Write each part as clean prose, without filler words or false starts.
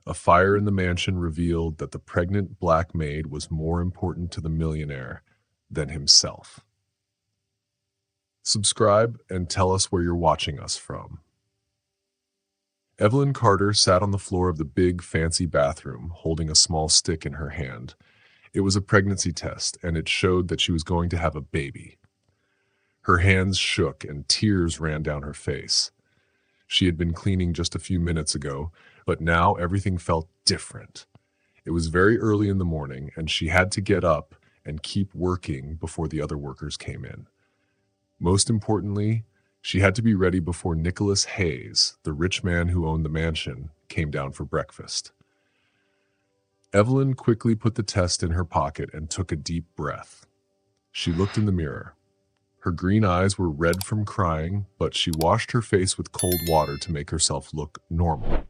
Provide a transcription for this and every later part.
A fire in the mansion revealed that the pregnant black maid was more important to the millionaire than himself. Subscribe and tell us where you're watching us from. Evelyn Carter sat on the floor of the big, fancy bathroom, holding a small stick in her hand. It was a pregnancy test, and it showed that she was going to have a baby. Her hands shook and tears ran down her face. She had been cleaning just a few minutes ago, but now everything felt different. It was very early in the morning, and she had to get up and keep working before the other workers came in. Most importantly, she had to be ready before Nicholas Hayes, the rich man who owned the mansion, came down for breakfast. Evelyn quickly put the test in her pocket and took a deep breath. She looked in the mirror. Her green eyes were red from crying, but she washed her face with cold water to make herself look normal.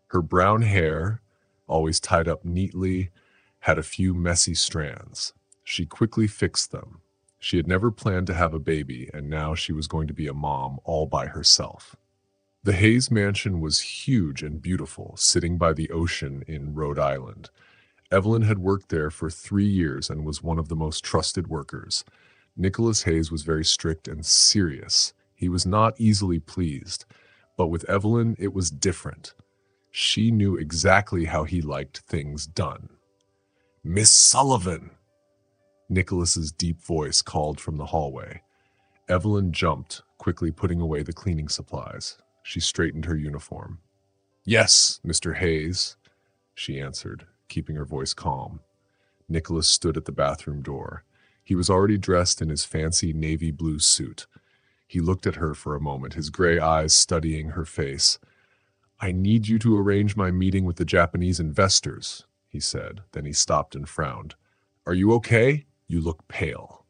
Her brown hair, always tied up neatly, had a few messy strands. She quickly fixed them. She had never planned to have a baby, and now she was going to be a mom all by herself. The Hayes mansion was huge and beautiful, sitting by the ocean in Rhode Island. Evelyn had worked there for 3 years and was one of the most trusted workers. Nicholas Hayes was very strict and serious. He was not easily pleased, but with Evelyn it was different. She knew exactly how he liked things done. "Miss Sullivan!" Nicholas's deep voice called from the hallway. Evelyn jumped, quickly putting away the cleaning supplies. She straightened her uniform. "Yes, Mr. Hayes," she answered, keeping her voice calm. Nicholas stood at the bathroom door. He was already dressed in his fancy navy blue suit. He looked at her for a moment, his gray eyes studying her face. "I need you to arrange my meeting with the Japanese investors," he said. Then he stopped and frowned. "Are you okay? You look pale."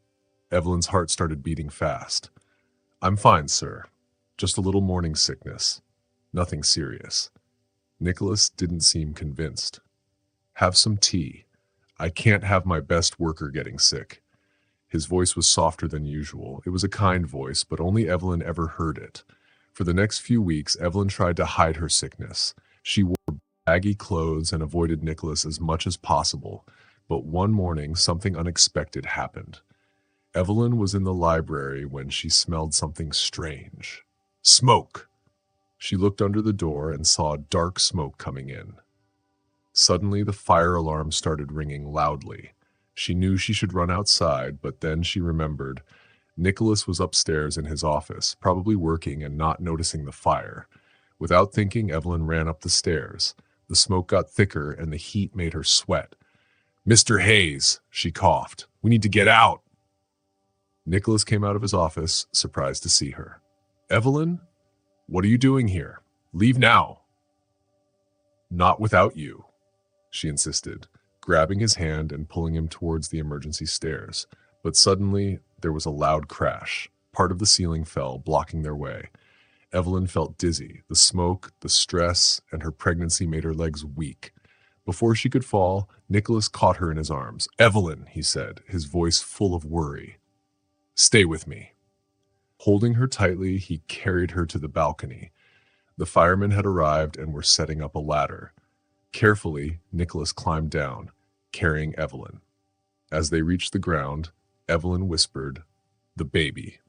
Evelyn's heart started beating fast. "I'm fine, sir. Just a little morning sickness. Nothing serious." Nicholas didn't seem convinced. "Have some tea. I can't have my best worker getting sick." His voice was softer than usual. It was a kind voice, but only Evelyn ever heard it. For the next few weeks, Evelyn tried to hide her sickness. She wore baggy clothes and avoided Nicholas as much as possible. But one morning, something unexpected happened. Evelyn was in the library when she smelled something strange. Smoke! She looked under the door and saw dark smoke coming in. Suddenly, the fire alarm started ringing loudly. She knew she should run outside, but then she remembered Nicholas was upstairs in his office, probably working and not noticing the fire. Without thinking, Evelyn ran up the stairs. The smoke got thicker and the heat made her sweat. "Mr. Hayes," she coughed. "We need to get out." Nicholas came out of his office, surprised to see her. "Evelyn, what are you doing here? Leave now." "Not without you," she insisted, grabbing his hand and pulling him towards the emergency stairs. But suddenly, there was a loud crash. Part of the ceiling fell, blocking their way. Evelyn felt dizzy. The smoke, the stress, and her pregnancy made her legs weak. Before she could fall, Nicholas caught her in his arms. "Evelyn," he said, his voice full of worry. "Stay with me." Holding her tightly, he carried her to the balcony. The firemen had arrived and were setting up a ladder. Carefully, Nicholas climbed down, carrying Evelyn. As they reached the ground, Evelyn whispered, "The baby."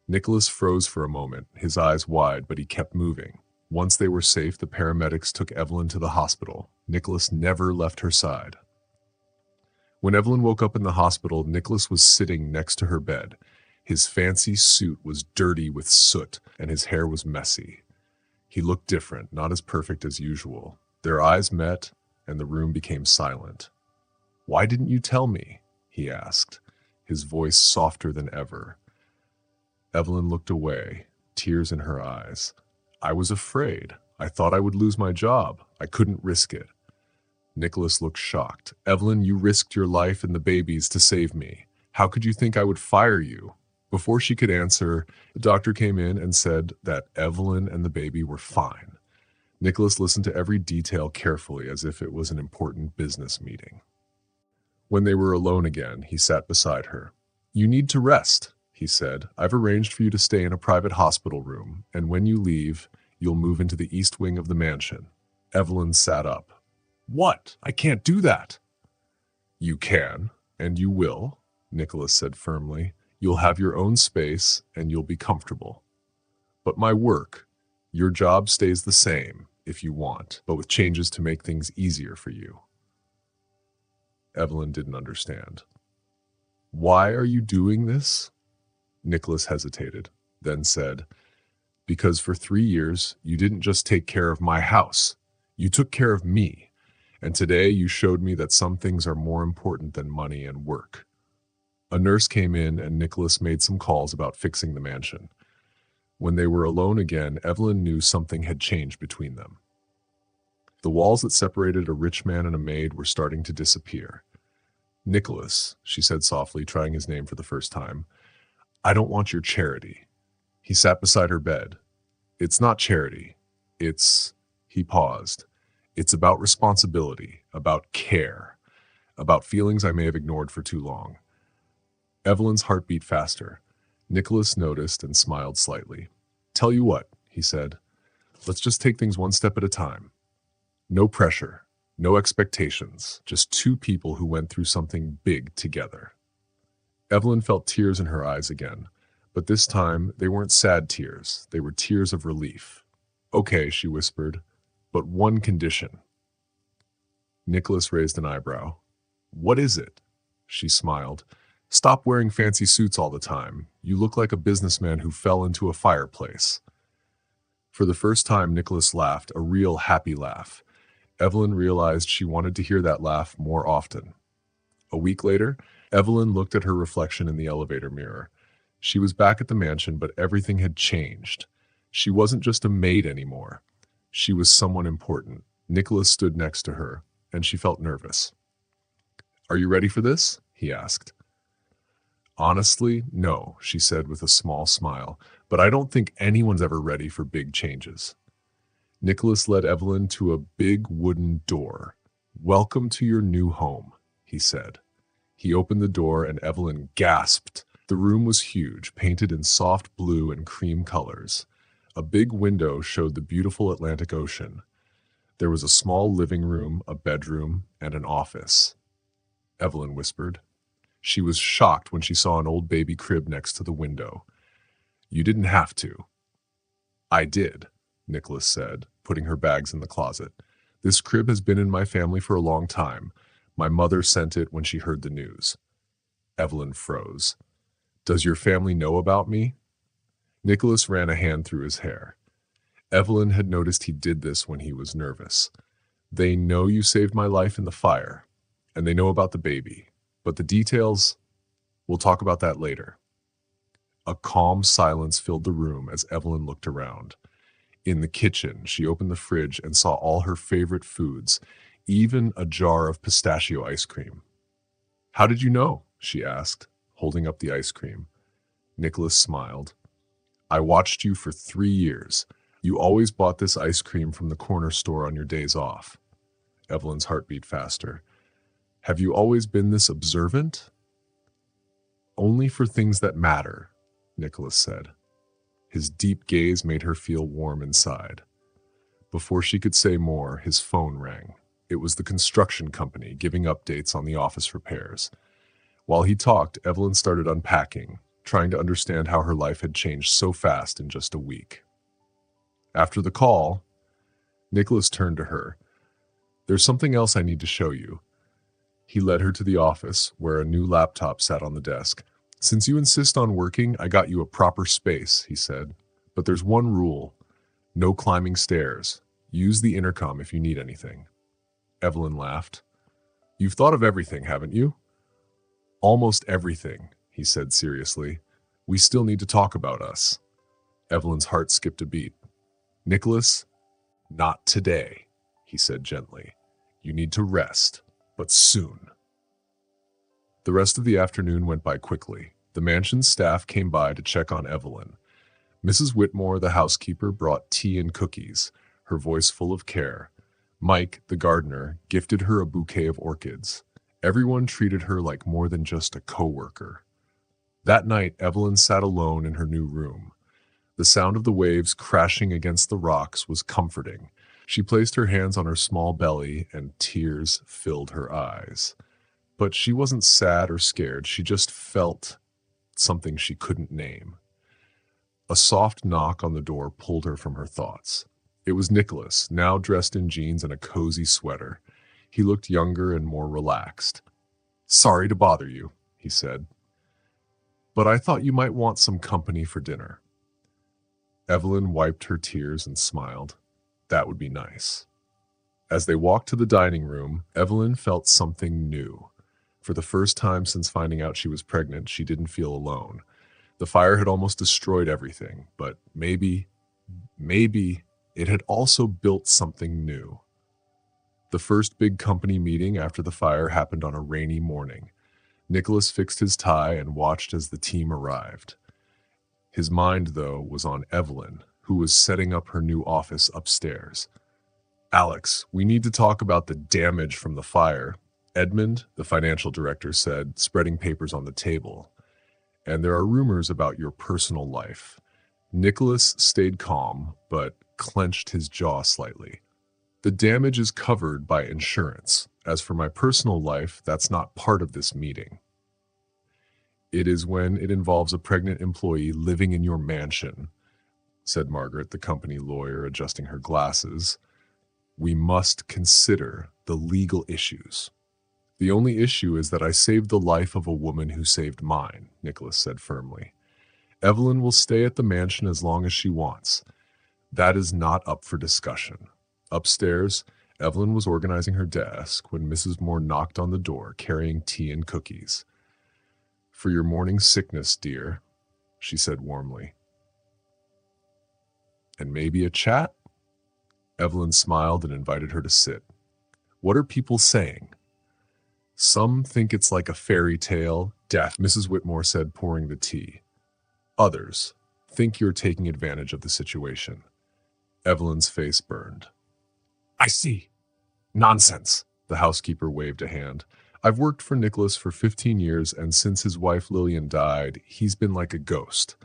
Nicholas froze for a moment, his eyes wide, but he kept moving. Once they were safe, the paramedics took Evelyn to the hospital. Nicholas never left her side. When Evelyn woke up in the hospital, Nicholas was sitting next to her bed. His fancy suit was dirty with soot, and his hair was messy. He looked different, not as perfect as usual. Their eyes met, and the room became silent. "Why didn't you tell me?" he asked, his voice softer than ever. Evelyn looked away, tears in her eyes. "I was afraid. I thought I would lose my job. I couldn't risk it." Nicholas looked shocked. "Evelyn, you risked your life and the baby's to save me. How could you think I would fire you?" Before she could answer, the doctor came in and said that Evelyn and the baby were fine. Nicholas listened to every detail carefully, as if it was an important business meeting. When they were alone again, he sat beside her. "You need to rest," he said. "I've arranged for you to stay in a private hospital room, and when you leave, You'll move into the east wing of the mansion. Evelyn sat up. What? I can't do that. You can, and you will, Nicholas said firmly. You'll have your own space, and you'll be comfortable. But my work, your job stays the same, if you want, but with changes to make things easier for you. Evelyn didn't understand. Why are you doing this? Nicholas hesitated, then said, because for 3 years, you didn't just take care of my house. You took care of me. And today you showed me that some things are more important than money and work. A nurse came in and Nicholas made some calls about fixing the mansion. When they were alone again, Evelyn knew something had changed between them. The walls that separated a rich man and a maid were starting to disappear. Nicholas, she said softly, trying his name for the first time, I don't want your charity. He sat beside her bed. It's not charity. He paused. It's about responsibility, about care, about feelings I may have ignored for too long. Evelyn's heart beat faster. Nicholas noticed and smiled slightly. Tell you what, he said, let's just take things one step at a time. No pressure, no expectations, just two people who went through something big together. Evelyn felt tears in her eyes again, but this time they weren't sad tears, they were tears of relief. Okay, she whispered, but one condition. Nicholas raised an eyebrow. What is it? She smiled. Stop wearing fancy suits all the time. You look like a businessman who fell into a fireplace. For the first time, Nicholas laughed, a real happy laugh. Evelyn realized she wanted to hear that laugh more often. A week later, Evelyn looked at her reflection in the elevator mirror. She was back at the mansion, but everything had changed. She wasn't just a maid anymore. She was someone important. Nicholas stood next to her, and she felt nervous. Are you ready for this? He asked. Honestly, no, she said with a small smile, but I don't think anyone's ever ready for big changes. Nicholas led Evelyn to a big wooden door. Welcome to your new home, he said. He opened the door and Evelyn gasped. The room was huge, painted in soft blue and cream colors. A big window showed the beautiful Atlantic Ocean. There was a small living room, a bedroom, and an office. Evelyn whispered. She was shocked when she saw an old baby crib next to the window. You didn't have to. I did, Nicholas said, putting her bags in the closet. This crib has been in my family for a long time. My mother sent it when she heard the news. Evelyn froze. Does your family know about me? Nicholas ran a hand through his hair. Evelyn had noticed he did this when he was nervous. They know you saved my life in the fire, and they know about the baby. But the details, we'll talk about that later. A calm silence filled the room as Evelyn looked around. In the kitchen, she opened the fridge and saw all her favorite foods, even a jar of pistachio ice cream. How did you know? She asked, holding up the ice cream. Nicholas smiled. I watched you for 3 years. You always bought this ice cream from the corner store on your days off. Evelyn's heart beat faster. Have you always been this observant? Only for things that matter, Nicholas said. His deep gaze made her feel warm inside. Before she could say more, his phone rang. It was the construction company giving updates on the office repairs. While he talked, Evelyn started unpacking, trying to understand how her life had changed so fast in just a week. After the call, Nicholas turned to her. There's something else I need to show you. He led her to the office, where a new laptop sat on the desk. Since you insist on working, I got you a proper space, he said. But there's one rule. No climbing stairs. Use the intercom if you need anything. Evelyn laughed. You've thought of everything, haven't you? Almost everything, he said seriously. We still need to talk about us. Evelyn's heart skipped a beat. Nicholas, not today, he said gently. You need to rest. But soon. The rest of the afternoon went by quickly. The mansion's staff came by to check on Evelyn. Mrs. Whitmore, the housekeeper, brought tea and cookies, her voice full of care. Mike, the gardener, gifted her a bouquet of orchids. Everyone treated her like more than just a co-worker. That night, Evelyn sat alone in her new room. The sound of the waves crashing against the rocks was comforting. She placed her hands on her small belly, and tears filled her eyes. But she wasn't sad or scared. She just felt something she couldn't name. A soft knock on the door pulled her from her thoughts. It was Nicholas, now dressed in jeans and a cozy sweater. He looked younger and more relaxed. "Sorry to bother you," he said, "but I thought you might want some company for dinner." Evelyn wiped her tears and smiled. That would be nice. As they walked to the dining room, Evelyn felt something new. For the first time since finding out she was pregnant, she didn't feel alone. The fire had almost destroyed everything, but maybe it had also built something new. The first big company meeting after the fire happened on a rainy morning. Nicholas fixed his tie and watched as the team arrived. His mind, though, was on Evelyn, who was setting up her new office upstairs. "Alex, we need to talk about the damage from the fire," Edmund, the financial director, said, spreading papers on the table. "And there are rumors about your personal life." Nicholas stayed calm, but clenched his jaw slightly. "The damage is covered by insurance. As for my personal life, that's not part of this meeting." "It is when it involves a pregnant employee living in your mansion," said Margaret, the company lawyer, adjusting her glasses. "We must consider the legal issues." "The only issue is that I saved the life of a woman who saved mine," Nicholas said firmly. "Evelyn will stay at the mansion as long as she wants. That is not up for discussion." Upstairs, Evelyn was organizing her desk when Mrs. Moore knocked on the door, carrying tea and cookies. "For your morning sickness, dear," she said warmly. "And maybe a chat?" Evelyn smiled and invited her to sit. "What are people saying?" "Some think it's like a fairy tale, death," Mrs. Whitmore said, pouring the tea. "Others think you're taking advantage of the situation." Evelyn's face burned. "I see. Nonsense." The housekeeper waved a hand. "I've worked for Nicholas for 15 years, and since his wife Lillian died, he's been like a ghost.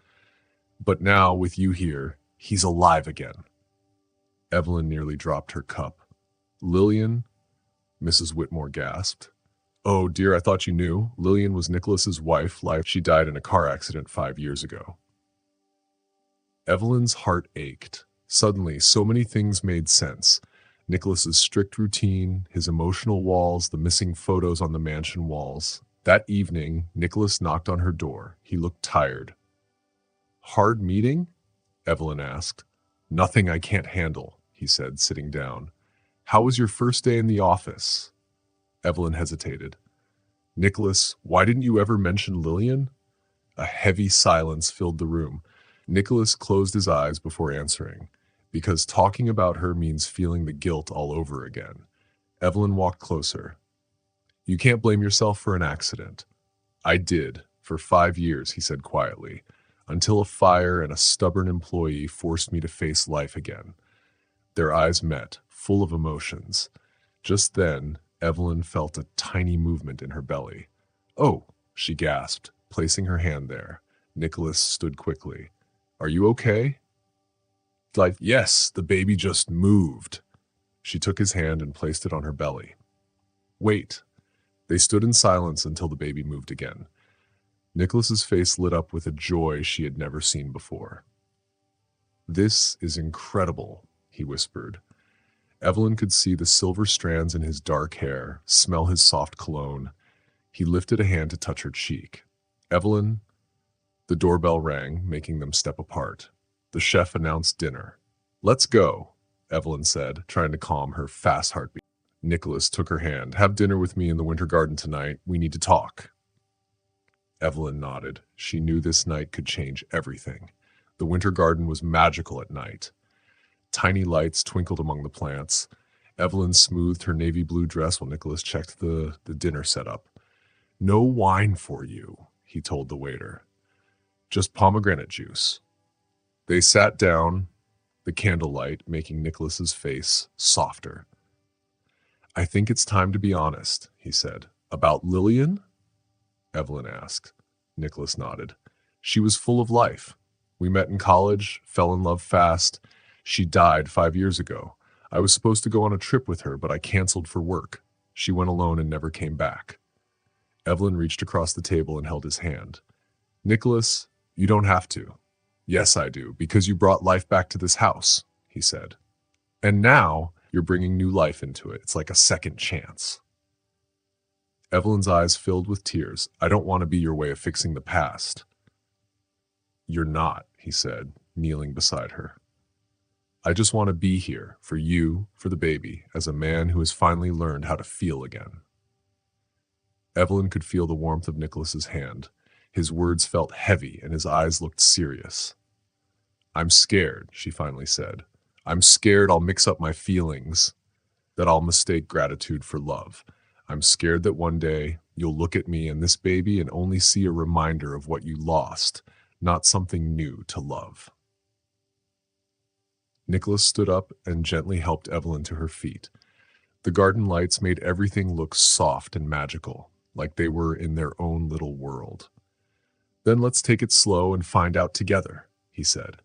But now, with you here, he's alive again." Evelyn nearly dropped her cup. "Lillian?" Mrs. Whitmore gasped. "Oh, dear, I thought you knew. Lillian was Nicholas's wife. She died in a car accident 5 years ago." Evelyn's heart ached. Suddenly, so many things made sense. Nicholas's strict routine, his emotional walls, the missing photos on the mansion walls. That evening, Nicholas knocked on her door. He looked tired. "Hard meeting?" Evelyn asked. "Nothing I can't handle," he said, sitting down. "How was your first day in the office?" Evelyn hesitated. "Nicholas, why didn't you ever mention Lillian?" A heavy silence filled the room. Nicholas closed his eyes before answering. "Because talking about her means feeling the guilt all over again." Evelyn walked closer. "You can't blame yourself for an accident." "I did, for 5 years," he said quietly, "until a fire and a stubborn employee forced me to face life again." Their eyes met, full of emotions. Just then, Evelyn felt a tiny movement in her belly. "Oh," she gasped, placing her hand there. Nicholas stood quickly. "Are you okay?" "Yes, the baby just moved." She took his hand and placed it on her belly. "Wait." They stood in silence until the baby moved again. Nicholas's face lit up with a joy she had never seen before. "This is incredible," he whispered. Evelyn could see the silver strands in his dark hair, smell his soft cologne. He lifted a hand to touch her cheek. "Evelyn." The doorbell rang, making them step apart. The chef announced dinner. "Let's go," Evelyn said, trying to calm her fast heartbeat. Nicholas took her hand. "Have dinner with me in the Winter Garden tonight. We need to talk." Evelyn nodded. She knew this night could change everything. The Winter Garden was magical at night. Tiny lights twinkled among the plants. Evelyn smoothed her navy blue dress while Nicholas checked the dinner setup. "No wine for you," he told the waiter. "Just pomegranate juice." They sat down, the candlelight making Nicholas's face softer. "I think it's time to be honest," he said. "About Lillian?" Evelyn asked. Nicholas nodded. "She was full of life. We met in college, fell in love fast. She died 5 years ago. I was supposed to go on a trip with her, but I canceled for work. She went alone and never came back. Evelyn reached across the table and held his hand. Nicholas, you don't have to. Yes, I do, because you brought life back to this house, he said. And now you're bringing new life into it. It's like a second chance. Evelyn's eyes filled with tears. I don't want to be your way of fixing the past. You're not, he said, kneeling beside her. I just want to be here for you, for the baby, as a man who has finally learned how to feel again. Evelyn could feel the warmth of Nicholas's hand. His words felt heavy and his eyes looked serious. I'm scared, she finally said. I'm scared I'll mix up my feelings, that I'll mistake gratitude for love. I'm scared that one day you'll look at me and this baby and only see a reminder of what you lost, not something new to love. Nicholas stood up and gently helped Evelyn to her feet. The garden lights made everything look soft and magical, like they were in their own little world. Then let's take it slow and find out together, he said.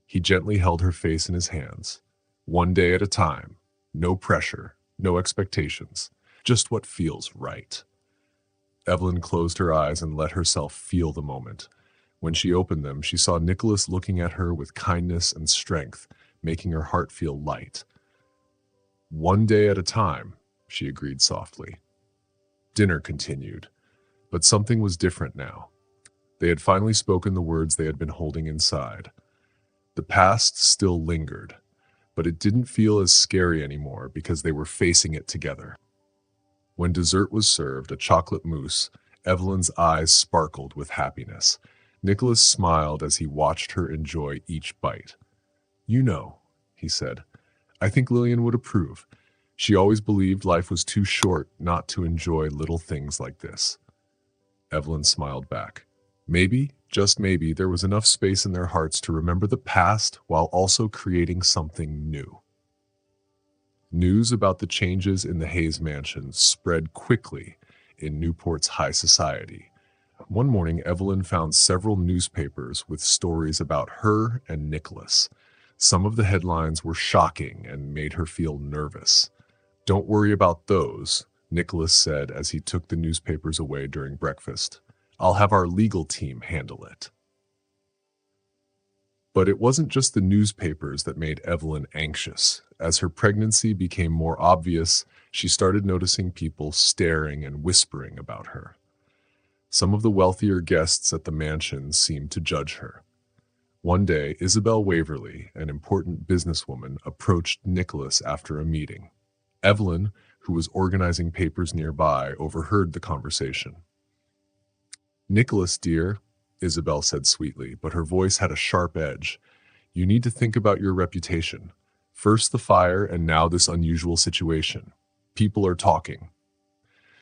He gently held her face in his hands. One day at a time. No pressure, no expectations, just what feels right. Evelyn closed her eyes and let herself feel the moment. When she opened them, she saw Nicholas looking at her with kindness and strength, making her heart feel light. One day at a time, she agreed softly. Dinner continued, but something was different now. They had finally spoken the words they had been holding inside. The past still lingered, but it didn't feel as scary anymore because they were facing it together. When dessert was served, a chocolate mousse, Evelyn's eyes sparkled with happiness. Nicholas smiled as he watched her enjoy each bite. You know, he said, I think Lillian would approve. She always believed life was too short not to enjoy little things like this. Evelyn smiled back. Maybe, just maybe, there was enough space in their hearts to remember the past while also creating something new. News about the changes in the Hayes mansion spread quickly in Newport's high society. One morning, Evelyn found several newspapers with stories about her and Nicholas. Some of the headlines were shocking and made her feel nervous. Don't worry about those, Nicholas said as he took the newspapers away during breakfast. I'll have our legal team handle it. But it wasn't just the newspapers that made Evelyn anxious. As her pregnancy became more obvious, she started noticing people staring and whispering about her. Some of the wealthier guests at the mansion seemed to judge her. One day, Isabel Waverly, an important businesswoman, approached Nicholas after a meeting. Evelyn, who was organizing papers nearby, overheard the conversation. Nicholas, dear, Isabel said sweetly, but her voice had a sharp edge. You need to think about your reputation. First the fire, and now this unusual situation. People are talking.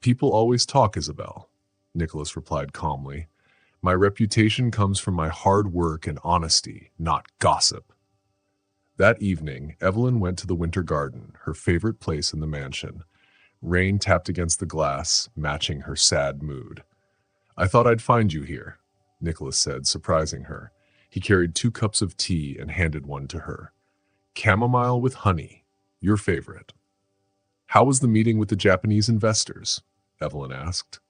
People always talk, Isabel, Nicholas replied calmly. My reputation comes from my hard work and honesty, not gossip. That evening, Evelyn went to the winter garden, her favorite place in the mansion. Rain tapped against the glass, matching her sad mood. I thought I'd find you here, Nicholas said, surprising her. He carried 2 cups of tea and handed one to her. Chamomile with honey, your favorite. How was the meeting with the Japanese investors? Evelyn asked,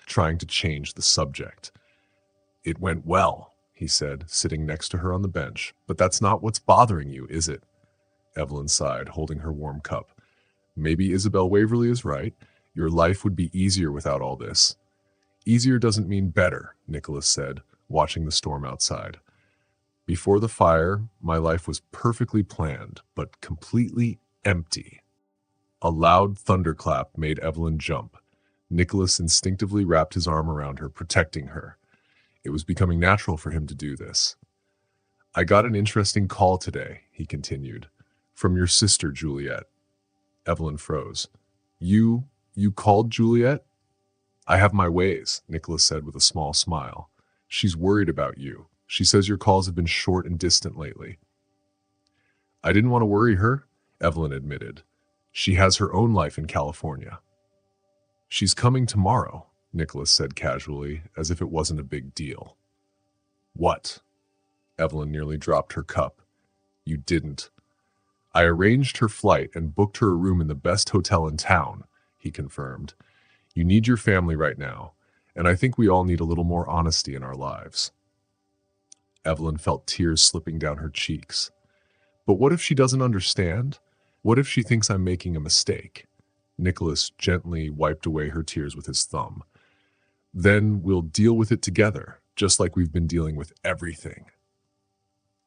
trying to change the subject. It went well, he said, sitting next to her on the bench. But that's not what's bothering you, is it? Evelyn sighed, holding her warm cup. Maybe Isabel Waverly is right. Your life would be easier without all this. Easier doesn't mean better, Nicholas said, watching the storm outside. Before the fire, my life was perfectly planned, but completely empty. A loud thunderclap made Evelyn jump. Nicholas instinctively wrapped his arm around her, protecting her. It was becoming natural for him to do this. I got an interesting call today, he continued, from your sister, Juliet. Evelyn froze. You called Juliet? I have my ways, Nicholas said with a small smile. She's worried about you. She says your calls have been short and distant lately. I didn't want to worry her, Evelyn admitted. She has her own life in California. She's coming tomorrow, Nicholas said casually, as if it wasn't a big deal. What? Evelyn nearly dropped her cup. You didn't. I arranged her flight and booked her a room in the best hotel in town, he confirmed. You need your family right now, and I think we all need a little more honesty in our lives. Evelyn felt tears slipping down her cheeks. But what if she doesn't understand? What if she thinks I'm making a mistake? Nicholas gently wiped away her tears with his thumb. Then we'll deal with it together, just like we've been dealing with everything.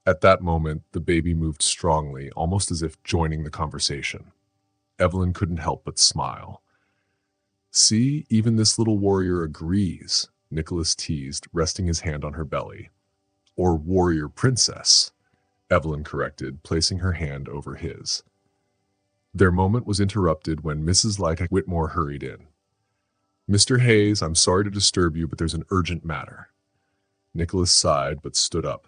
At that moment, the baby moved strongly, almost as if joining the conversation. Evelyn couldn't help but smile. See, even this little warrior agrees, Nicholas teased, resting his hand on her belly. Or warrior princess, Evelyn corrected, placing her hand over his. Their moment was interrupted when Mrs. Lyca Whitmore hurried in. Mr. Hayes, I'm sorry to disturb you, but there's an urgent matter. Nicholas sighed but stood up.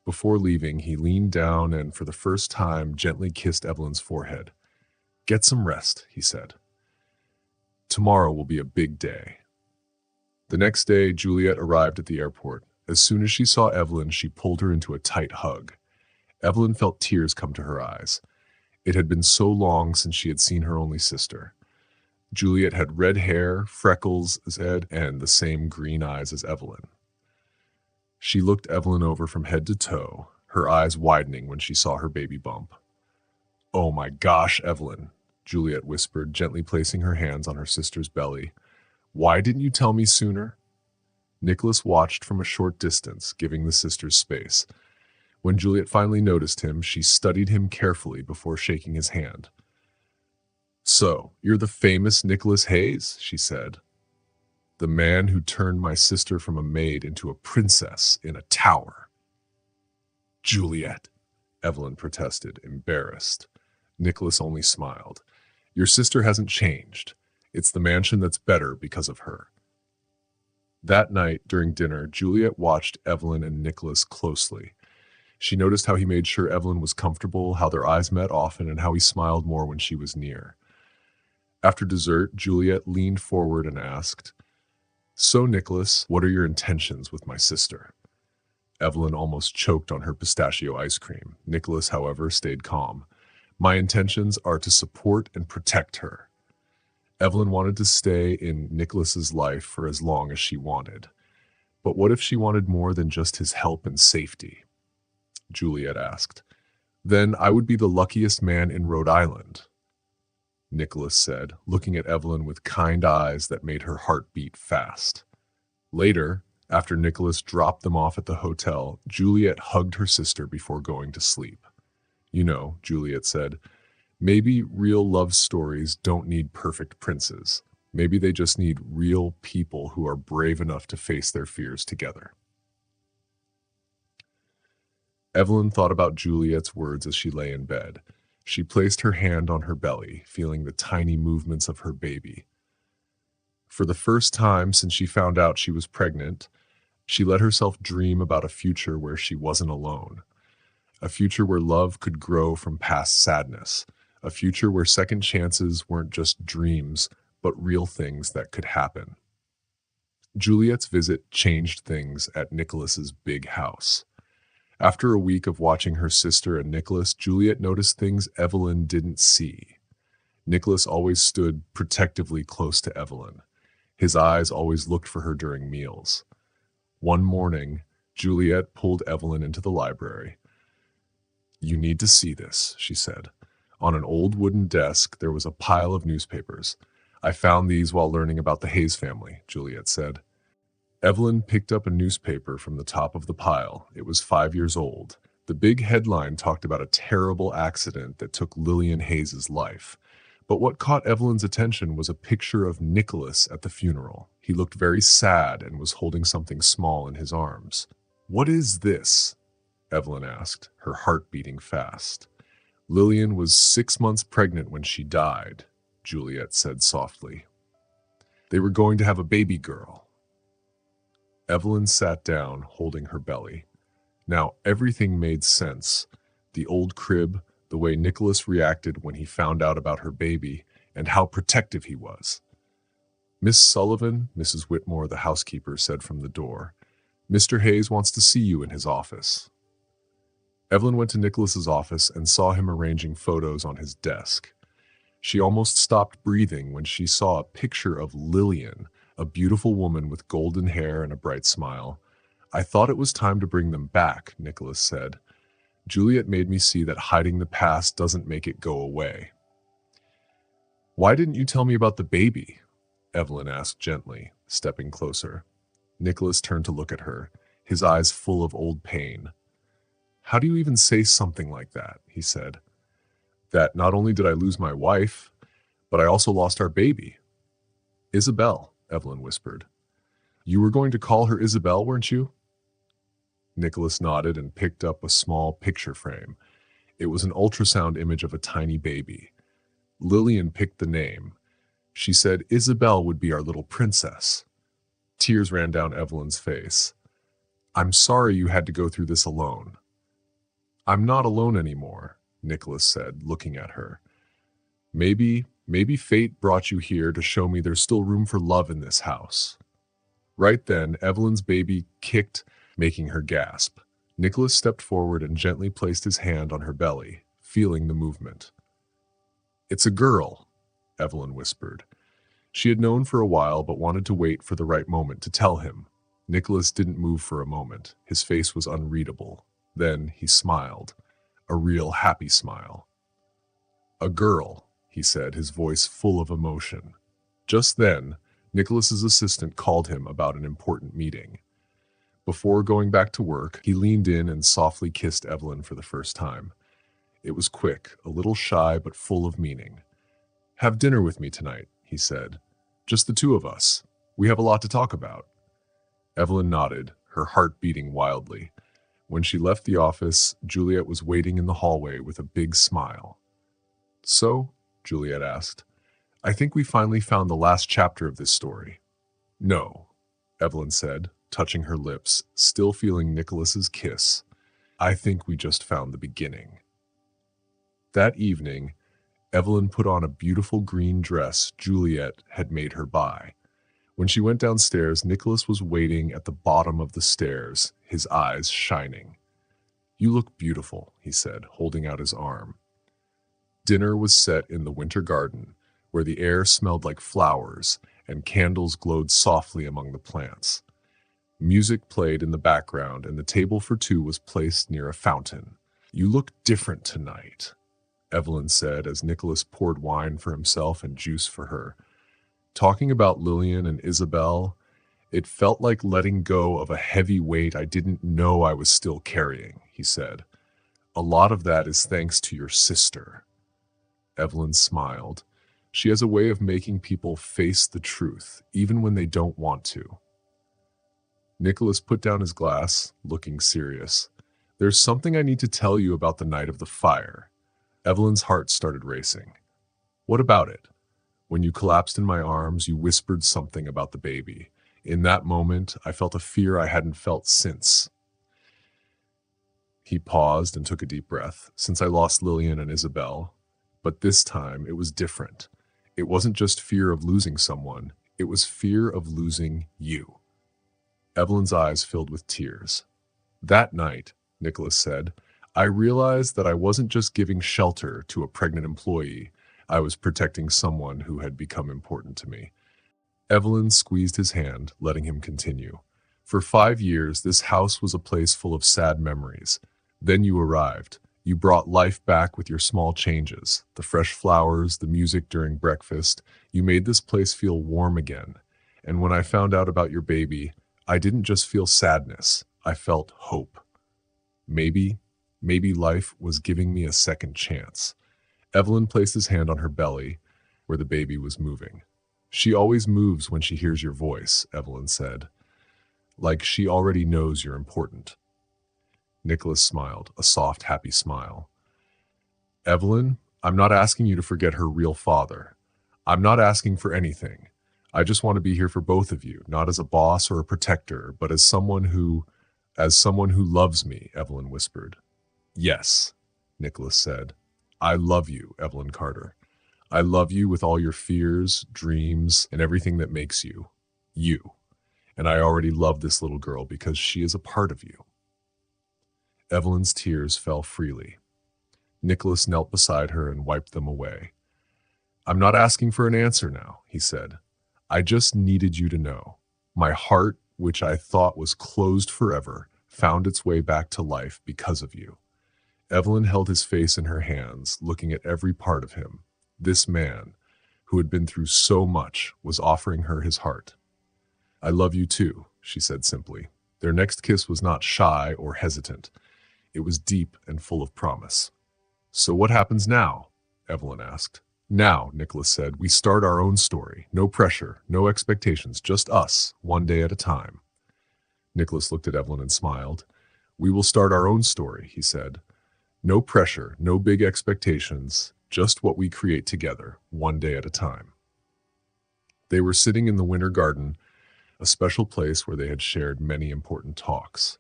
Before leaving, he leaned down and, for the first time, gently kissed Evelyn's forehead. Get some rest, he said. Tomorrow will be a big day. The next day, Juliet arrived at the airport. As soon as she saw Evelyn, she pulled her into a tight hug. Evelyn felt tears come to her eyes. It had been so long since she had seen her only sister. Juliet had red hair, freckles as Ed, and the same green eyes as Evelyn. She looked Evelyn over from head to toe, her eyes widening when she saw her baby bump. Oh my gosh, Evelyn, Juliet whispered, gently placing her hands on her sister's belly. Why didn't you tell me sooner? Nicholas watched from a short distance, giving the sisters space. When Juliet finally noticed him, she studied him carefully before shaking his hand. So, you're the famous Nicholas Hayes, she said. The man who turned my sister from a maid into a princess in a tower. Juliet, Evelyn protested, embarrassed. Nicholas only smiled. Your sister hasn't changed. It's the mansion that's better because of her. That night, during dinner, Juliet watched Evelyn and Nicholas closely. She noticed how he made sure Evelyn was comfortable, how their eyes met often, and how he smiled more when she was near. After dessert, Juliet leaned forward and asked, So, Nicholas, what are your intentions with my sister? Evelyn almost choked on her pistachio ice cream. Nicholas, however, stayed calm. My intentions are to support and protect her. Evelyn wanted to stay in Nicholas's life for as long as she wanted. But what if she wanted more than just his help and safety? Juliet asked. Then I would be the luckiest man in Rhode Island, Nicholas said, looking at Evelyn with kind eyes that made her heart beat fast. Later, after Nicholas dropped them off at the hotel, Juliet hugged her sister before going to sleep. You know, Juliet said, maybe real love stories don't need perfect princes. Maybe they just need real people who are brave enough to face their fears together. Evelyn thought about Juliet's words as she lay in bed. She placed her hand on her belly, feeling the tiny movements of her baby. For the first time since she found out she was pregnant, she let herself dream about a future where she wasn't alone. A future where love could grow from past sadness. A future where second chances weren't just dreams, but real things that could happen. Juliet's visit changed things at Nicholas's big house. After a week of watching her sister and Nicholas, Juliet noticed things Evelyn didn't see. Nicholas always stood protectively close to Evelyn. His eyes always looked for her during meals. One morning, Juliet pulled Evelyn into the library. You need to see this, she said. On an old wooden desk, there was a pile of newspapers. I found these while learning about the Hayes family, Juliet said. Evelyn picked up a newspaper from the top of the pile. It was 5 years old. The big headline talked about a terrible accident that took Lillian Hayes's life. But what caught Evelyn's attention was a picture of Nicholas at the funeral. He looked very sad and was holding something small in his arms. What is this? Evelyn asked, her heart beating fast. Lillian was 6 months pregnant when she died, Juliet said softly. They were going to have a baby girl. Evelyn sat down, holding her belly. Now everything made sense. The old crib, the way Nicholas reacted when he found out about her baby, and how protective he was. Miss Sullivan, Mrs. Whitmore, the housekeeper, said from the door. Mr. Hayes wants to see you in his office. Evelyn went to Nicholas's office and saw him arranging photos on his desk. She almost stopped breathing when she saw a picture of Lillian, a beautiful woman with golden hair and a bright smile. "I thought it was time to bring them back," Nicholas said. "Juliet made me see that hiding the past doesn't make it go away." "Why didn't you tell me about the baby?" Evelyn asked gently, stepping closer. Nicholas turned to look at her, his eyes full of old pain. "How do you even say something like that?" he said. "That not only did I lose my wife, but I also lost our baby." "Isabel," Evelyn whispered. "You were going to call her Isabel, weren't you?" Nicholas nodded and picked up a small picture frame. It was an ultrasound image of a tiny baby. Lillian picked the name. She said Isabel would be our little princess. Tears ran down Evelyn's face. "I'm sorry you had to go through this alone." "I'm not alone anymore," Nicholas said, looking at her. Maybe fate brought you here to show me there's still room for love in this house." Right then, Evelyn's baby kicked, making her gasp. Nicholas stepped forward and gently placed his hand on her belly, feeling the movement. "It's a girl," Evelyn whispered. She had known for a while but wanted to wait for the right moment to tell him. Nicholas didn't move for a moment. His face was unreadable. Then he smiled, a real happy smile. "A girl," he said, his voice full of emotion. Just then, Nicholas's assistant called him about an important meeting. Before going back to work, he leaned in and softly kissed Evelyn for the first time. It was quick, a little shy but full of meaning. "Have dinner with me tonight," he said. "Just the two of us. We have a lot to talk about." Evelyn nodded, her heart beating wildly. When she left the office, Juliet was waiting in the hallway with a big smile. "So," Juliet asked, "I think we finally found the last chapter of this story." "No," Evelyn said, touching her lips, still feeling Nicholas's kiss. "I think we just found the beginning." That evening, Evelyn put on a beautiful green dress Juliet had made her buy. When she went downstairs, Nicholas was waiting at the bottom of the stairs, his eyes shining. "You look beautiful," he said, holding out his arm. Dinner was set in the winter garden, where the air smelled like flowers and candles glowed softly among the plants. Music played in the background, and the table for two was placed near a fountain. "You look different tonight," Evelyn said as Nicholas poured wine for himself and juice for her. "Talking about Lillian and Isabel, it felt like letting go of a heavy weight I didn't know I was still carrying," he said. "A lot of that is thanks to your sister." Evelyn smiled. She has a way of making people face the truth, even when they don't want to. Nicholas put down his glass, looking serious. "There's something I need to tell you about the night of the fire." Evelyn's heart started racing. "What about it?" "When you collapsed in my arms, you whispered something about the baby. In that moment, I felt a fear I hadn't felt since." He paused and took a deep breath. "Since I lost Lillian and Isabel. But this time, it was different. It wasn't just fear of losing someone. It was fear of losing you." Evelyn's eyes filled with tears. "That night," Nicholas said, "I realized that I wasn't just giving shelter to a pregnant employee. I was protecting someone who had become important to me." Evelyn squeezed his hand, letting him continue. "For 5 years, this house was a place full of sad memories. Then you arrived. You brought life back with your small changes, the fresh flowers, the music during breakfast. You made this place feel warm again. And when I found out about your baby, I didn't just feel sadness. I felt hope. Maybe life was giving me a second chance." Evelyn placed his hand on her belly, where the baby was moving. "She always moves when she hears your voice," Evelyn said. "Like she already knows you're important." Nicholas smiled, a soft, happy smile. "Evelyn, I'm not asking you to forget her real father. I'm not asking for anything. I just want to be here for both of you, not as a boss or a protector, but as someone who loves me," Evelyn whispered. "Yes," Nicholas said. "I love you, Evelyn Carter. I love you with all your fears, dreams, and everything that makes you, you. And I already love this little girl because she is a part of you." Evelyn's tears fell freely. Nicholas knelt beside her and wiped them away. "I'm not asking for an answer now," he said. "I just needed you to know. My heart, which I thought was closed forever, found its way back to life because of you." Evelyn held his face in her hands, looking at every part of him. This man, who had been through so much, was offering her his heart. "I love you too," she said simply. Their next kiss was not shy or hesitant. It was deep and full of promise. "So what happens now?" Evelyn asked. "Now," Nicholas said, "we start our own story. No pressure, no expectations, just us, one day at a time." Nicholas looked at Evelyn and smiled. "We will start our own story," he said. "No pressure, no big expectations, just what we create together, one day at a time." They were sitting in the winter garden, a special place where they had shared many important talks.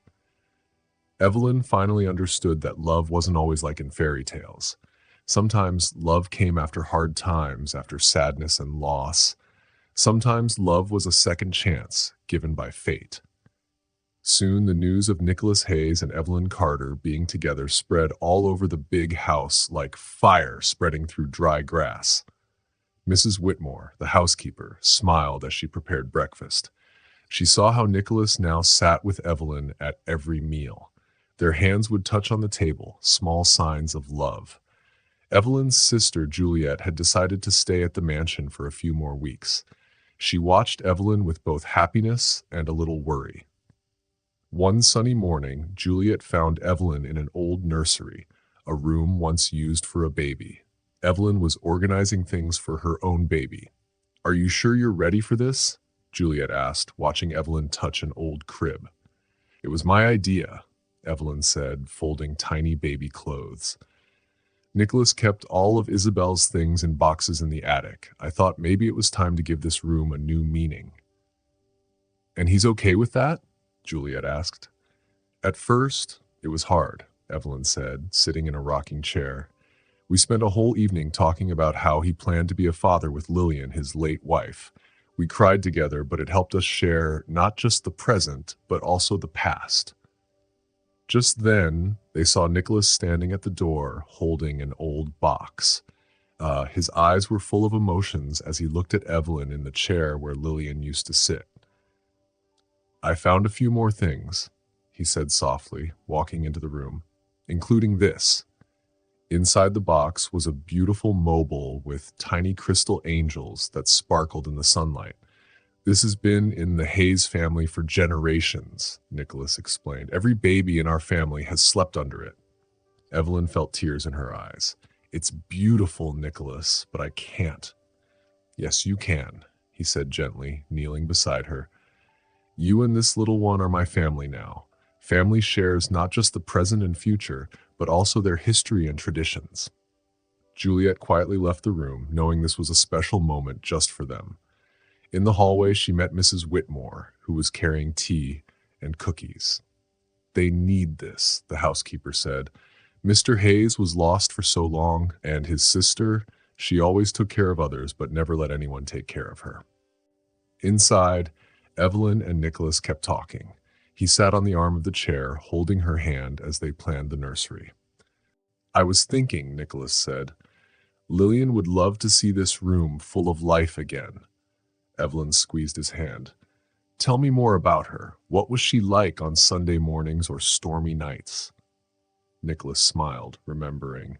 Evelyn finally understood that love wasn't always like in fairy tales. Sometimes love came after hard times, after sadness and loss. Sometimes love was a second chance given by fate. Soon the news of Nicholas Hayes and Evelyn Carter being together spread all over the big house like fire spreading through dry grass. Mrs. Whitmore, the housekeeper, smiled as she prepared breakfast. She saw how Nicholas now sat with Evelyn at every meal. Their hands would touch on the table, small signs of love. Evelyn's sister, Juliet, had decided to stay at the mansion for a few more weeks. She watched Evelyn with both happiness and a little worry. One sunny morning, Juliet found Evelyn in an old nursery, a room once used for a baby. Evelyn was organizing things for her own baby. "Are you sure you're ready for this?" Juliet asked, watching Evelyn touch an old crib. "It was my idea," Evelyn said, folding tiny baby clothes. "Nicholas kept all of Isabel's things in boxes in the attic. I thought maybe it was time to give this room a new meaning." "And he's okay with that?" Juliet asked. "At first, it was hard," Evelyn said, sitting in a rocking chair. "We spent a whole evening talking about how he planned to be a father with Lillian, his late wife. We cried together, but it helped us share not just the present, but also the past." Just then, they saw Nicholas standing at the door, holding an old box. His eyes were full of emotions as he looked at Evelyn in the chair where Lillian used to sit. "I found a few more things," he said softly, walking into the room, "including this." Inside the box was a beautiful mobile with tiny crystal angels that sparkled in the sunlight. "This has been in the Hayes family for generations," Nicholas explained. "Every baby in our family has slept under it." Evelyn felt tears in her eyes. "It's beautiful, Nicholas, but I can't." "Yes, you can," he said gently, kneeling beside her. "You and this little one are my family now. Family shares not just the present and future, but also their history and traditions." Juliet quietly left the room, knowing this was a special moment just for them. In the hallway, she met Mrs. Whitmore, who was carrying tea and cookies. "They need this," the housekeeper said. "Mr. Hayes was lost for so long, and his sister, she always took care of others, but never let anyone take care of her." Inside, Evelyn and Nicholas kept talking. He sat on the arm of the chair, holding her hand as they planned the nursery. "I was thinking," Nicholas said, "Lillian would love to see this room full of life again." Evelyn squeezed his hand. "Tell me more about her. What was she like on Sunday mornings or stormy nights?" Nicholas smiled, remembering.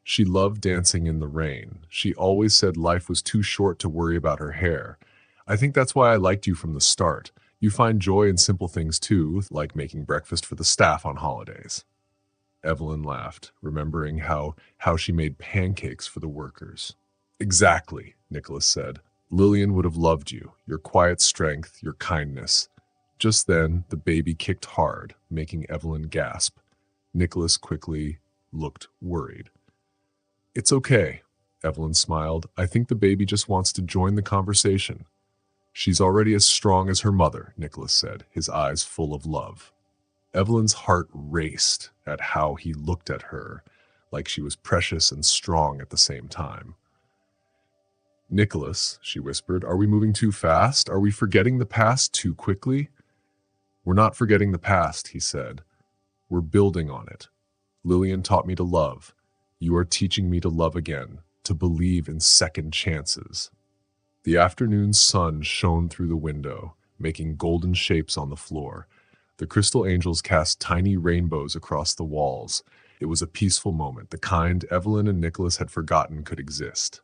"She loved dancing in the rain. She always said life was too short to worry about her hair. I think that's why I liked you from the start. You find joy in simple things too, like making breakfast for the staff on holidays." Evelyn laughed, remembering how she made pancakes for the workers. "Exactly," Nicholas said. "Lillian would have loved you, your quiet strength, your kindness." Just then, the baby kicked hard, making Evelyn gasp. Nicholas quickly looked worried. "It's okay," Evelyn smiled. "I think the baby just wants to join the conversation." "She's already as strong as her mother," Nicholas said, his eyes full of love. Evelyn's heart raced at how he looked at her, like she was precious and strong at the same time. "Nicholas," she whispered, "are we moving too fast? Are we forgetting the past too quickly?" "We're not forgetting the past," he said. We're building on it. Lillian taught me to love. You are teaching me to love again, to believe in second chances. The afternoon sun shone through the window, making golden shapes on the floor. The crystal angels cast tiny rainbows across the walls. It was a peaceful moment, the kind Evelyn and Nicholas had forgotten could exist.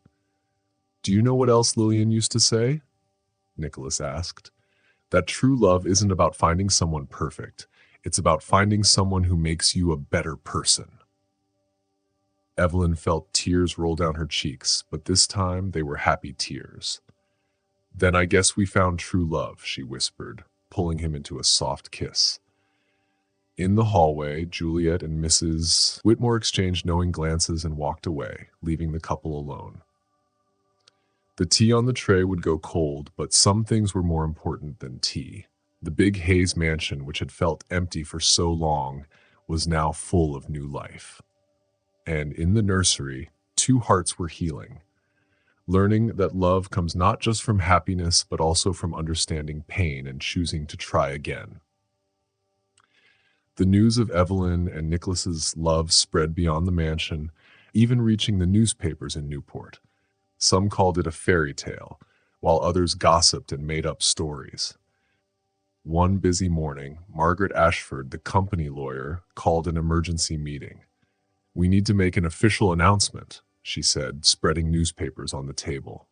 Do you know what else Lillian used to say? Nicholas asked. That true love isn't about finding someone perfect. It's about finding someone who makes you a better person. Evelyn felt tears roll down her cheeks, but this time they were happy tears. Then I guess we found true love, she whispered, pulling him into a soft kiss. In the hallway, Juliet and Mrs. Whitmore exchanged knowing glances and walked away, leaving the couple alone. The tea on the tray would go cold, but some things were more important than tea. The big Hayes mansion, which had felt empty for so long, was now full of new life. And in the nursery, two hearts were healing, learning that love comes not just from happiness, but also from understanding pain and choosing to try again. The news of Evelyn and Nicholas's love spread beyond the mansion, even reaching the newspapers in Newport. Some called it a fairy tale, while others gossiped and made up stories. One busy morning, Margaret Ashford, the company lawyer, called an emergency meeting. We need to make an official announcement, she said, spreading newspapers on the table.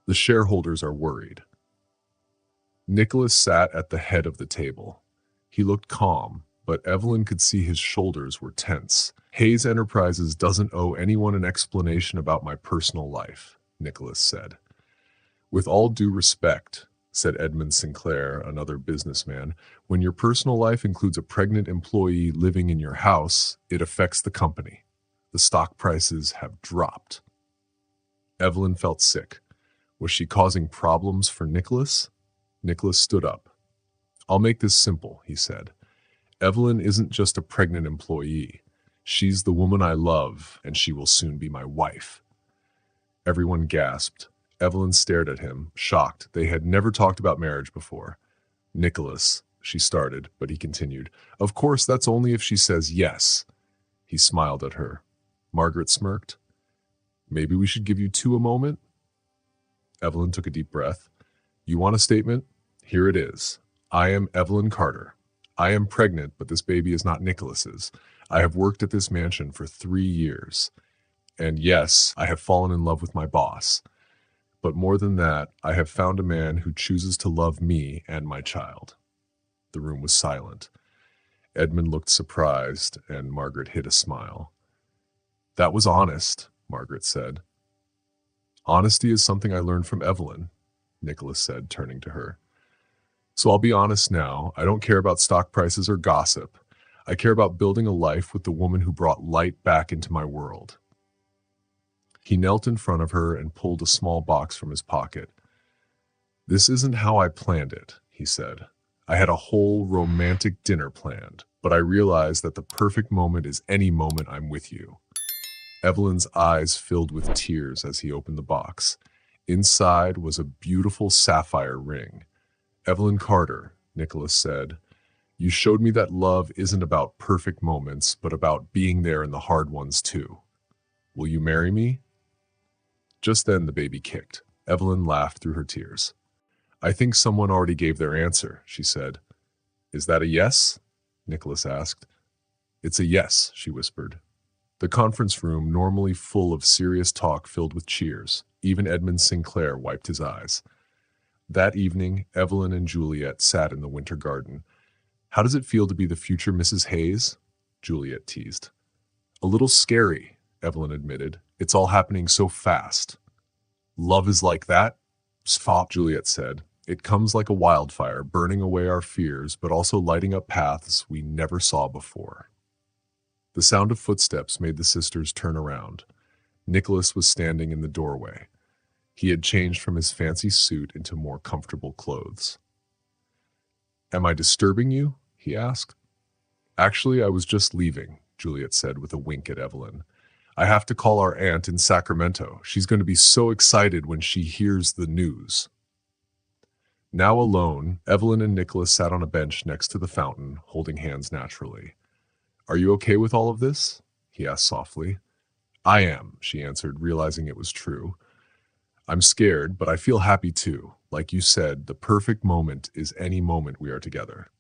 The shareholders are worried. Nicholas sat at the head of the table. He looked calm, but Evelyn could see his shoulders were tense. Hayes Enterprises doesn't owe anyone an explanation about my personal life, Nicholas said. With all due respect, said Edmund Sinclair, another businessman, when your personal life includes a pregnant employee living in your house, it affects the company. The stock prices have dropped. Evelyn felt sick. Was she causing problems for Nicholas? Nicholas stood up. I'll make this simple, he said. Evelyn isn't just a pregnant employee. She's the woman I love, and she will soon be my wife. Everyone gasped. Evelyn stared at him, shocked. They had never talked about marriage before. Nicholas, she started, but he continued. Of course, that's only if she says yes. He smiled at her. Margaret smirked. Maybe we should give you two a moment? Evelyn took a deep breath. You want a statement? Here it is. I am Evelyn Carter. I am pregnant, but this baby is not Nicholas's. I have worked at this mansion for 3 years. And yes, I have fallen in love with my boss. But more than that, I have found a man who chooses to love me and my child. The room was silent. Edmund looked surprised, and Margaret hid a smile. That was honest, Margaret said. Honesty is something I learned from Evelyn, Nicholas said, turning to her. So I'll be honest now. I don't care about stock prices or gossip. I care about building a life with the woman who brought light back into my world. He knelt in front of her and pulled a small box from his pocket. This isn't how I planned it, he said. I had a whole romantic dinner planned, but I realized that the perfect moment is any moment I'm with you. Evelyn's eyes filled with tears as he opened the box. Inside was a beautiful sapphire ring. Evelyn Carter, Nicholas said, you showed me that love isn't about perfect moments, but about being there in the hard ones too. Will you marry me? Just then the baby kicked. Evelyn laughed through her tears. I think someone already gave their answer, she said. Is that a yes? Nicholas asked. It's a yes, she whispered. The conference room, normally full of serious talk, filled with cheers. Even Edmund Sinclair wiped his eyes. That evening, Evelyn and Juliet sat in the winter garden. How does it feel to be the future Mrs. Hayes? Juliet teased. A little scary, Evelyn admitted. It's all happening so fast. Love is like that? Stop, Juliet said. It comes like a wildfire, burning away our fears, but also lighting up paths we never saw before. The sound of footsteps made the sisters turn around. Nicholas was standing in the doorway. He had changed from his fancy suit into more comfortable clothes. Am I disturbing you? He asked. Actually, I was just leaving, Juliet said with a wink at Evelyn. I have to call our aunt in Sacramento. She's going to be so excited when she hears the news. Now alone, Evelyn and Nicholas sat on a bench next to the fountain, holding hands naturally. "Are you okay with all of this?" he asked softly. "I am," she answered, realizing it was true. "I'm scared, but I feel happy too. Like you said, the perfect moment is any moment we are together."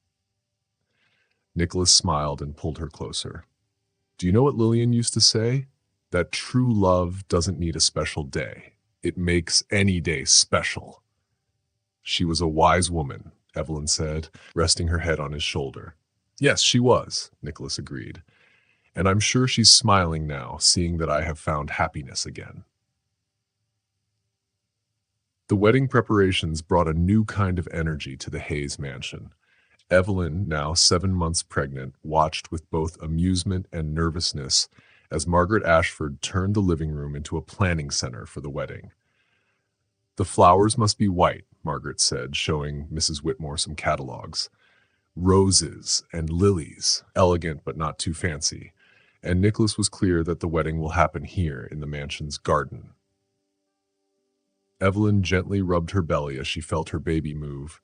Nicholas smiled and pulled her closer. "Do you know what Lillian used to say? That true love doesn't need a special day. It makes any day special." "She was a wise woman," Evelyn said, resting her head on his shoulder. "Yes, she was," Nicholas agreed. "And I'm sure she's smiling now, seeing that I have found happiness again." The wedding preparations brought a new kind of energy to the Hayes mansion. Evelyn, now 7 months pregnant, watched with both amusement and nervousness as Margaret Ashford turned the living room into a planning center for the wedding. "The flowers must be white," Margaret said, showing Mrs. Whitmore some catalogs. "Roses and lilies, elegant but not too fancy." And Nicholas was clear that the wedding will happen here in the mansion's garden. Evelyn gently rubbed her belly as she felt her baby move.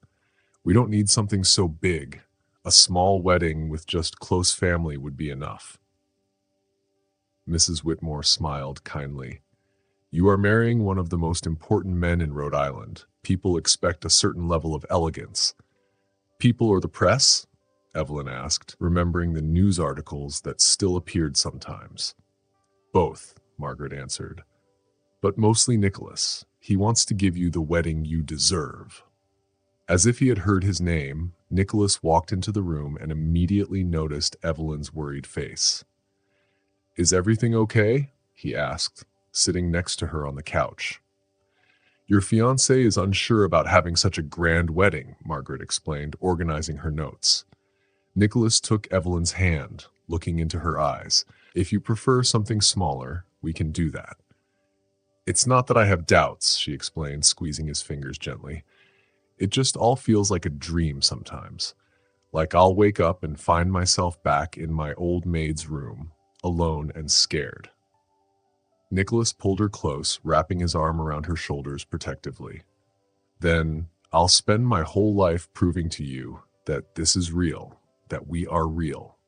"We don't need something so big. A small wedding with just close family would be enough." Mrs. Whitmore smiled kindly. "You are marrying one of the most important men in Rhode Island. People expect a certain level of elegance." "People or the press?" Evelyn asked, remembering the news articles that still appeared sometimes. "Both," Margaret answered. "But mostly Nicholas. He wants to give you the wedding you deserve." As if he had heard his name, Nicholas walked into the room and immediately noticed Evelyn's worried face. "Is everything okay?" he asked, sitting next to her on the couch. "Your fiancé is unsure about having such a grand wedding," Margaret explained, organizing her notes. Nicholas took Evelyn's hand, looking into her eyes. "If you prefer something smaller, we can do that." "It's not that I have doubts," she explained, squeezing his fingers gently. "It just all feels like a dream sometimes. Like I'll wake up and find myself back in my old maid's room, alone and scared." Nicholas pulled her close, wrapping his arm around her shoulders protectively. "Then I'll spend my whole life proving to you that this is real, that we are real."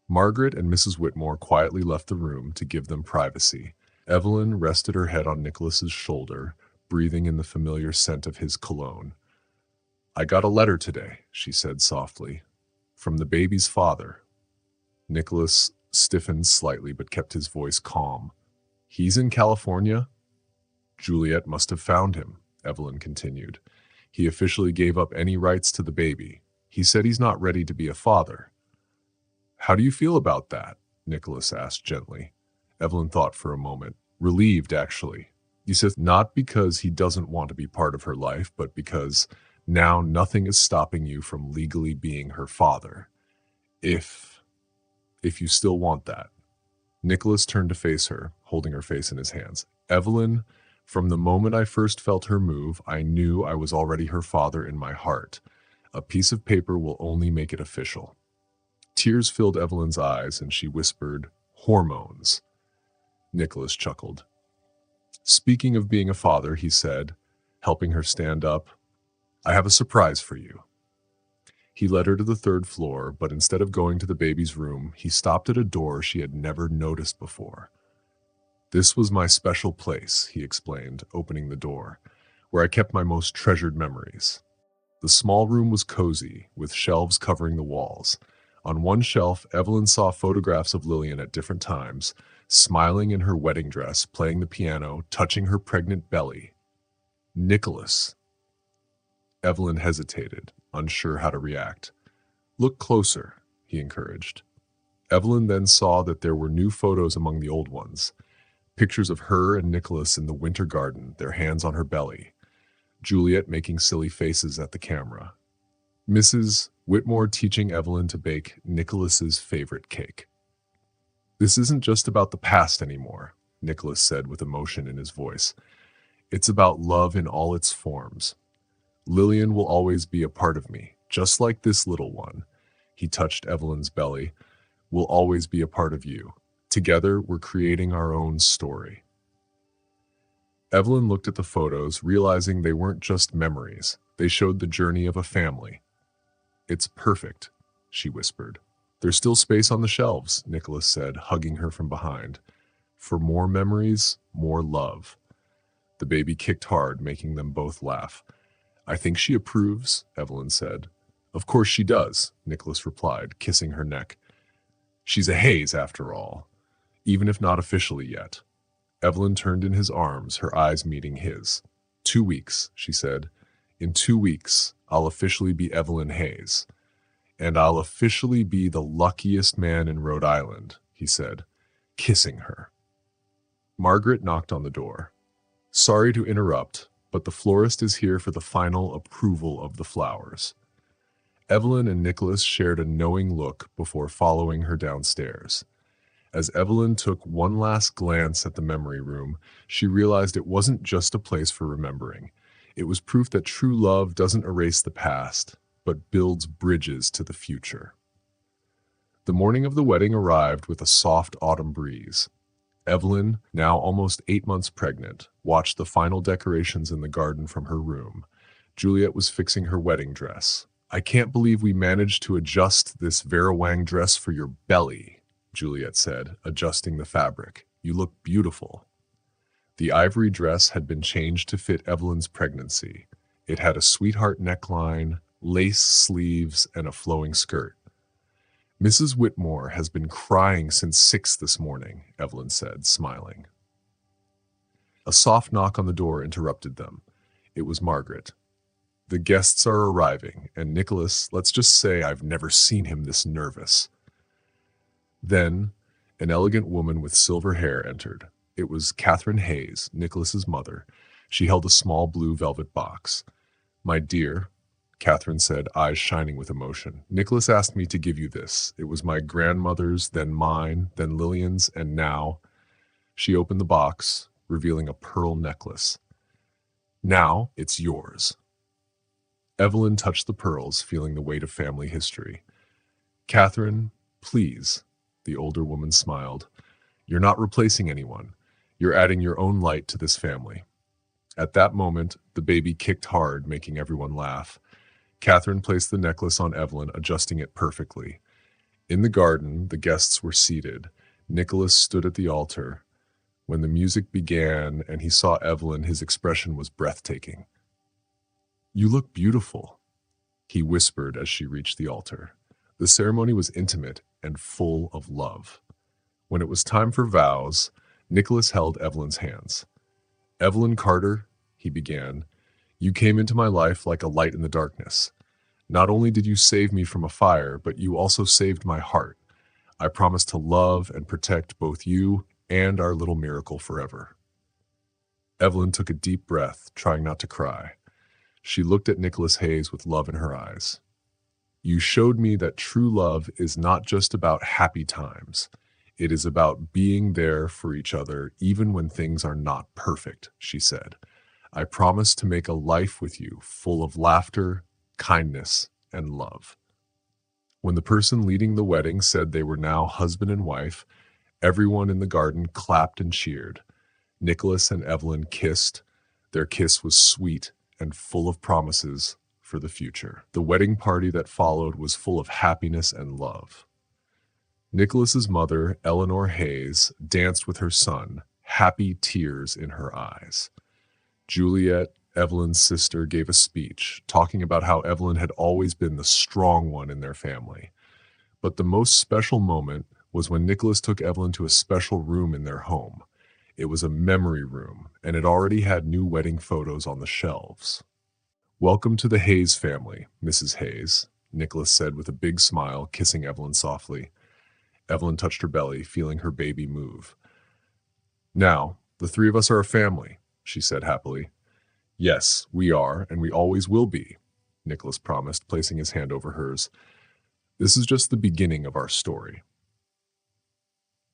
Margaret and Mrs. Whitmore quietly left the room to give them privacy. Evelyn rested her head on Nicholas's shoulder, breathing in the familiar scent of his cologne. "I got a letter today," she said softly, "from the baby's father." Nicholas stiffened slightly but kept his voice calm. "He's in California?" "Juliet must have found him," Evelyn continued. "He officially gave up any rights to the baby. He said he's not ready to be a father." "How do you feel about that?" Nicholas asked gently. Evelyn thought for a moment. Relieved, actually. He says not because he doesn't want to be part of her life, but because now nothing is stopping you from legally being her father. If you still want that." Nicholas turned to face her, holding her face in his hands. "Evelyn, from the moment I first felt her move, I knew I was already her father in my heart. A piece of paper will only make it official." Tears filled Evelyn's eyes, and she whispered, "Hormones." Nicholas chuckled. "Speaking of being a father," he said, helping her stand up, "I have a surprise for you." He led her to the third floor, but instead of going to the baby's room, he stopped at a door she had never noticed before. "This was my special place," he explained, opening the door, "where I kept my most treasured memories." The small room was cozy, with shelves covering the walls. On one shelf, Evelyn saw photographs of Lillian at different times, smiling in her wedding dress, playing the piano, touching her pregnant belly. "Nicholas." Evelyn hesitated, unsure how to react. "Look closer," he encouraged. Evelyn then saw that there were new photos among the old ones. Pictures of her and Nicholas in the winter garden, their hands on her belly. Juliet making silly faces at the camera. Mrs. Whitmore teaching Evelyn to bake Nicholas's favorite cake. "This isn't just about the past anymore," Nicholas said with emotion in his voice. "It's about love in all its forms. Lillian will always be a part of me, just like this little one." He touched Evelyn's belly. "Will always be a part of you. Together, we're creating our own story." Evelyn looked at the photos, realizing they weren't just memories. They showed the journey of a family. "It's perfect," she whispered. There's still space on the shelves, Nicholas said, hugging her from behind. For more memories, more love. The baby kicked hard, making them both laugh. I think she approves, Evelyn said. Of course she does, Nicholas replied, kissing her neck. She's a Hayes, after all, even if not officially yet. Evelyn turned in his arms, her eyes meeting his. 2 weeks, she said. In 2 weeks, I'll officially be Evelyn Hayes. And I'll officially be the luckiest man in Rhode Island, he said, kissing her. Margaret knocked on the door. Sorry to interrupt, but the florist is here for the final approval of the flowers. Evelyn and Nicholas shared a knowing look before following her downstairs. As Evelyn took one last glance at the memory room, she realized it wasn't just a place for remembering. It was proof that true love doesn't erase the past, but builds bridges to the future. The morning of the wedding arrived with a soft autumn breeze. Evelyn, now almost 8 months pregnant, watched the final decorations in the garden from her room. Juliet was fixing her wedding dress. I can't believe we managed to adjust this Vera Wang dress for your belly, Juliet said, adjusting the fabric. You look beautiful. The ivory dress had been changed to fit Evelyn's pregnancy. It had a sweetheart neckline, lace sleeves, and a flowing skirt. Mrs. Whitmore has been crying since 6 this morning, Evelyn said, smiling. A soft knock on the door interrupted them. It was Margaret. The guests are arriving, and Nicholas, let's just say I've never seen him this nervous. Then, an elegant woman with silver hair entered. It was Catherine Hayes, Nicholas's mother. She held a small blue velvet box. My dear, Catherine said, eyes shining with emotion. Nicholas asked me to give you this. It was my grandmother's, then mine, then Lillian's, and now. She opened the box, revealing a pearl necklace. Now it's yours. Evelyn touched the pearls, feeling the weight of family history. Catherine, please, the older woman smiled. You're not replacing anyone. You're adding your own light to this family. At that moment, the baby kicked hard, making everyone laugh. Catherine placed the necklace on Evelyn, adjusting it perfectly. In the garden, the guests were seated. Nicholas stood at the altar. When the music began and he saw Evelyn, his expression was breathtaking. You look beautiful, he whispered as she reached the altar. The ceremony was intimate and full of love. When it was time for vows, Nicholas held Evelyn's hands. Evelyn Carter, he began, you came into my life like a light in the darkness. Not only did you save me from a fire, but you also saved my heart. I promise to love and protect both you and our little miracle forever. Evelyn took a deep breath, trying not to cry. She looked at Nicholas Hayes with love in her eyes. You showed me that true love is not just about happy times. It is about being there for each other even when things are not perfect, she said. I promise to make a life with you full of laughter, kindness, and love. When the person leading the wedding said they were now husband and wife, everyone in the garden clapped and cheered. Nicholas and Evelyn kissed. Their kiss was sweet and full of promises for the future. The wedding party that followed was full of happiness and love. Nicholas's mother, Eleanor Hayes, danced with her son, happy tears in her eyes. Juliet, Evelyn's sister, gave a speech, talking about how Evelyn had always been the strong one in their family. But the most special moment was when Nicholas took Evelyn to a special room in their home. It was a memory room, and it already had new wedding photos on the shelves. Welcome to the Hayes family, Mrs. Hayes, Nicholas said with a big smile, kissing Evelyn softly. Evelyn touched her belly, feeling her baby move. Now, the three of us are a family, she said happily. Yes, we are, and we always will be, Nicholas promised, placing his hand over hers. This is just the beginning of our story.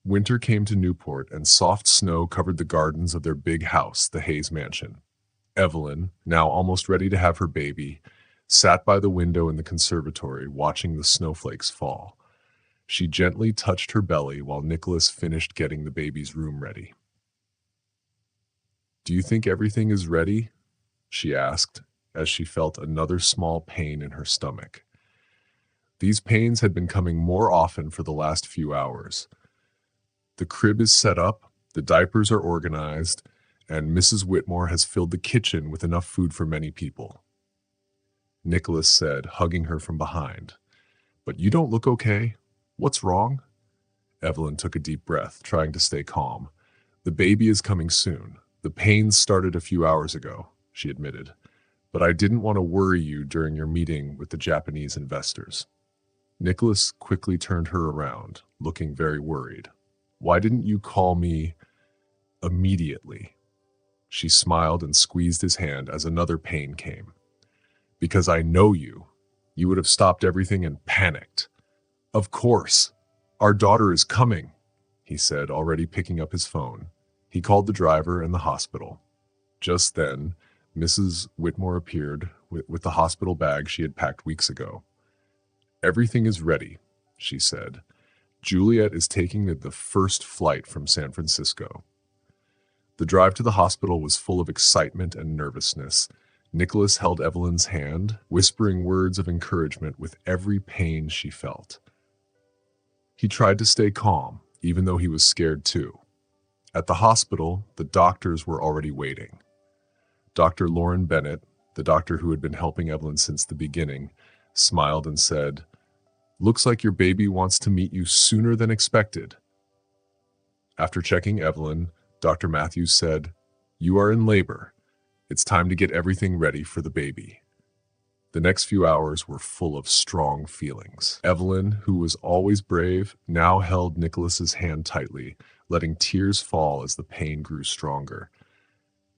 Winter came to Newport, and soft snow covered the gardens of their big house, the Hayes mansion. Evelyn, now almost ready to have her baby, sat by the window in the conservatory watching the snowflakes fall. She gently touched her belly while Nicholas finished getting the baby's room ready. Do you think everything is ready? She asked, as she felt another small pain in her stomach. These pains had been coming more often for the last few hours. The crib is set up, the diapers are organized, and Mrs. Whitmore has filled the kitchen with enough food for many people. Nicholas said, hugging her from behind. But you don't look okay. What's wrong? Evelyn took a deep breath, trying to stay calm. The baby is coming soon. The pains started a few hours ago, she admitted. But I didn't want to worry you during your meeting with the Japanese investors. Nicholas quickly turned her around, looking very worried. Why didn't you call me immediately? She smiled and squeezed his hand as another pain came. Because I know you. You would have stopped everything and panicked. Of course. Our daughter is coming, he said, already picking up his phone. He called the driver and the hospital. Just then, Mrs. Whitmore appeared with the hospital bag she had packed weeks ago. Everything is ready, she said. Juliet is taking the first flight from San Francisco. The drive to the hospital was full of excitement and nervousness. Nicholas held Evelyn's hand, whispering words of encouragement with every pain she felt. He tried to stay calm, even though he was scared too. At the hospital, the doctors were already waiting. Dr. Lauren Bennett, the doctor who had been helping Evelyn since the beginning, smiled and said, "Looks like your baby wants to meet you sooner than expected." After checking Evelyn, Dr. Matthews said, "You are in labor. It's time to get everything ready for the baby." The next few hours were full of strong feelings. Evelyn, who was always brave, now held Nicholas's hand tightly, letting tears fall as the pain grew stronger.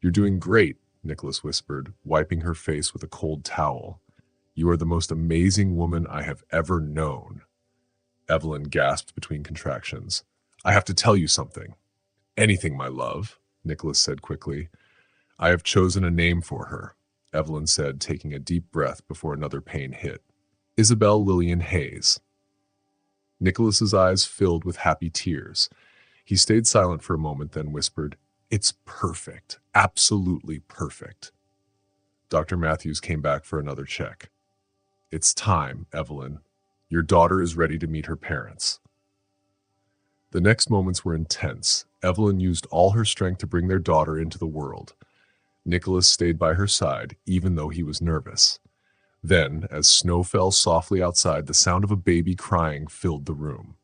"You're doing great," Nicholas whispered, wiping her face with a cold towel. "You are the most amazing woman I have ever known." Evelyn gasped between contractions. "I have to tell you something." "Anything, my love," Nicholas said quickly. "I have chosen a name for her," Evelyn said, taking a deep breath before another pain hit. "Isabel Lillian Hayes." Nicholas's eyes filled with happy tears. He stayed silent for a moment, then whispered, "It's perfect. Absolutely perfect." Dr. Matthews came back for another check. "It's time, Evelyn. Your daughter is ready to meet her parents." The next moments were intense. Evelyn used all her strength to bring their daughter into the world. Nicholas stayed by her side, even though he was nervous. Then, as snow fell softly outside, the sound of a baby crying filled the room.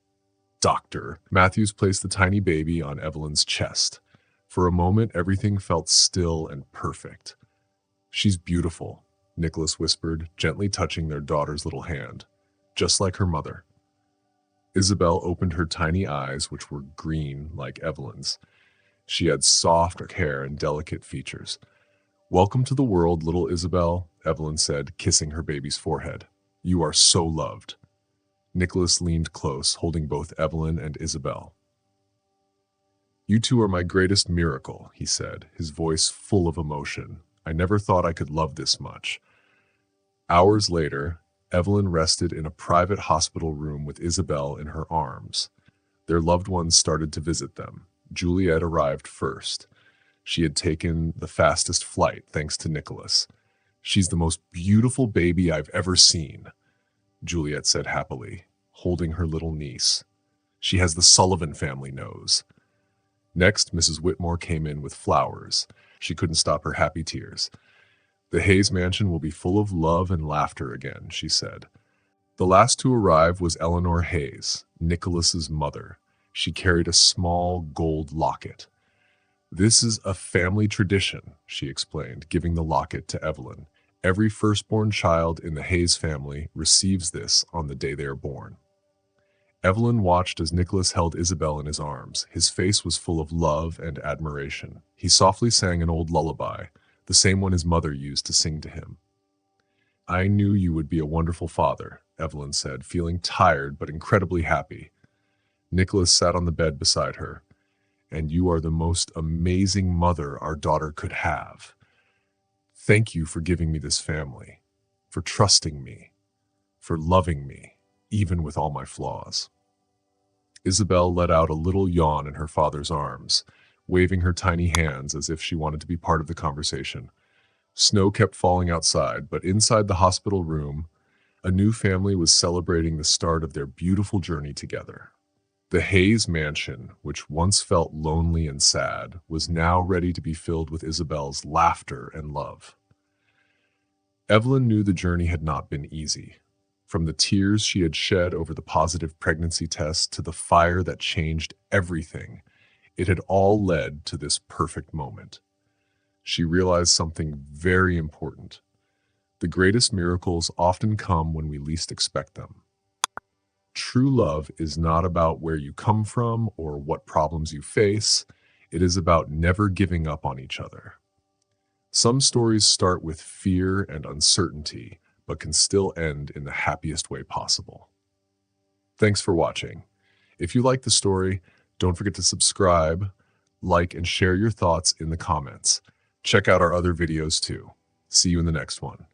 "Doctor." Matthews placed the tiny baby on Evelyn's chest. For a moment, everything felt still and perfect. "She's beautiful," Nicholas whispered, gently touching their daughter's little hand. "Just like her mother." Isabel opened her tiny eyes, which were green like Evelyn's. She had soft hair and delicate features. "Welcome to the world, little Isabel," Evelyn said, kissing her baby's forehead. "You are so loved." Nicholas leaned close, holding both Evelyn and Isabel. "You two are my greatest miracle," he said, his voice full of emotion. "I never thought I could love this much." Hours later, Evelyn rested in a private hospital room with Isabel in her arms. Their loved ones started to visit them. Juliet arrived first. She had taken the fastest flight, thanks to Nicholas. "She's the most beautiful baby I've ever seen," Juliet said happily, holding her little niece. "She has the Sullivan family nose." Next, Mrs. Whitmore came in with flowers. She couldn't stop her happy tears. "The Hayes mansion will be full of love and laughter again," she said. The last to arrive was Eleanor Hayes, Nicholas's mother. She carried a small gold locket. "This is a family tradition," she explained, giving the locket to Evelyn. "Every firstborn child in the Hayes family receives this on the day they are born." Evelyn watched as Nicholas held Isabel in his arms. His face was full of love and admiration. He softly sang an old lullaby, the same one his mother used to sing to him. "I knew you would be a wonderful father," Evelyn said, feeling tired but incredibly happy. Nicholas sat on the bed beside her. "And you are the most amazing mother our daughter could have. Thank you for giving me this family, for trusting me, for loving me, even with all my flaws." Isabel let out a little yawn in her father's arms, waving her tiny hands as if she wanted to be part of the conversation. Snow kept falling outside, but inside the hospital room, A new family was celebrating the start of their beautiful journey together. The Hayes mansion, which once felt lonely and sad, was now ready to be filled with Isabel's laughter and love. Evelyn knew the journey had not been easy. From the tears she had shed over the positive pregnancy test to the fire that changed everything, it had all led to this perfect moment. She realized something very important. The greatest miracles often come when we least expect them. True love is not about where you come from or what problems you face. It is about never giving up on each other. Some stories start with fear and uncertainty, but can still end in the happiest way possible. Thanks for watching. If you like the story, don't forget to subscribe, like, and share your thoughts in the comments. Check out our other videos too. See you in the next one.